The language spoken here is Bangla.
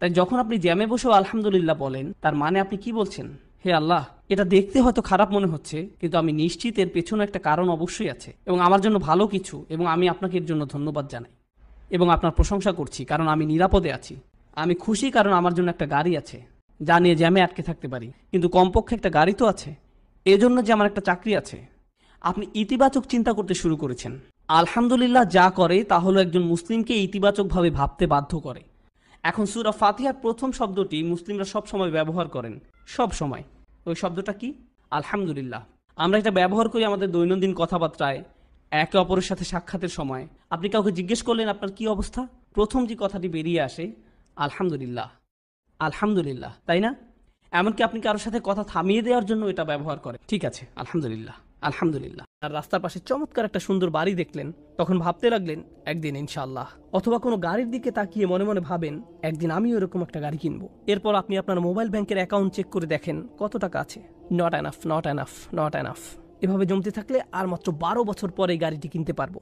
তাই যখন আপনি জ্যামে বসেও আলহামদুলিল্লাহ বলেন, তার মানে আপনি কি বলছেন? হে আল্লাহ, এটা দেখতে হয়তো খারাপ মনে হচ্ছে, কিন্তু আমি নিশ্চিত এর পেছনে একটা কারণ অবশ্যই আছে এবং আমার জন্য ভালো কিছু, এবং আমি আপনাকে এর জন্য ধন্যবাদ জানাই এবং আপনার প্রশংসা করছি, কারণ আমি নিরাপদে আছি। আমি খুশি কারণ আমার জন্য একটা গাড়ি আছে যা নিয়ে জ্যামে আটকে থাকতে পারি, কিন্তু কমপক্ষে একটা গাড়ি তো আছে। এজন্য যে আমার একটা চাকরি আছে। আপনি ইতিবাচক চিন্তা করতে শুরু করেছেন। আলহামদুলিল্লাহ যা করে তা হলো একজন মুসলিমকে ইতিবাচকভাবে ভাবতে বাধ্য করে। এখন সূরা ফাতিহার প্রথম শব্দটি মুসলিমরা সব সময় ব্যবহার করেন, সব সময়। ওই শব্দটা কি? আলহামদুলিল্লাহ। আমরা এটা ব্যবহার করি আমাদের দৈনন্দিন কথাবার্তায়, একে অপরের সাথে সাক্ষাতের সময়। আপনি কাউকে জিজ্ঞেস করলেন আপনার কি অবস্থা, প্রথম যে কথাটি বেরিয়ে আসে আলহামদুলিল্লাহ, আলহামদুলিল্লাহ, তাই না? এমনকি আপনি কারোর সাথে কথা থামিয়ে দেওয়ার জন্য এটা ব্যবহার করেন। ঠিক আছে, আলহামদুলিল্লাহ, আলহামদুলিল্লাহ। আর রাস্তার পাশে চমৎকার একটা সুন্দর বাড়ি দেখলেন, তখন ভাবতে লাগলেন একদিন ইনশাআল্লাহ। অথবা কোনো গাড়ির দিকে তাকিয়ে মনে মনে ভাবেন একদিন আমিও এরকম একটা গাড়ি কিনবো। এরপর আপনি আপনার মোবাইল ব্যাংকের অ্যাকাউন্ট চেক করে দেখেন কত টাকা আছে। Not enough, not enough, not enough. এভাবে জমতে থাকলে আর মাত্র 12 বছর পরে গাড়িটি কিনতে পারবো।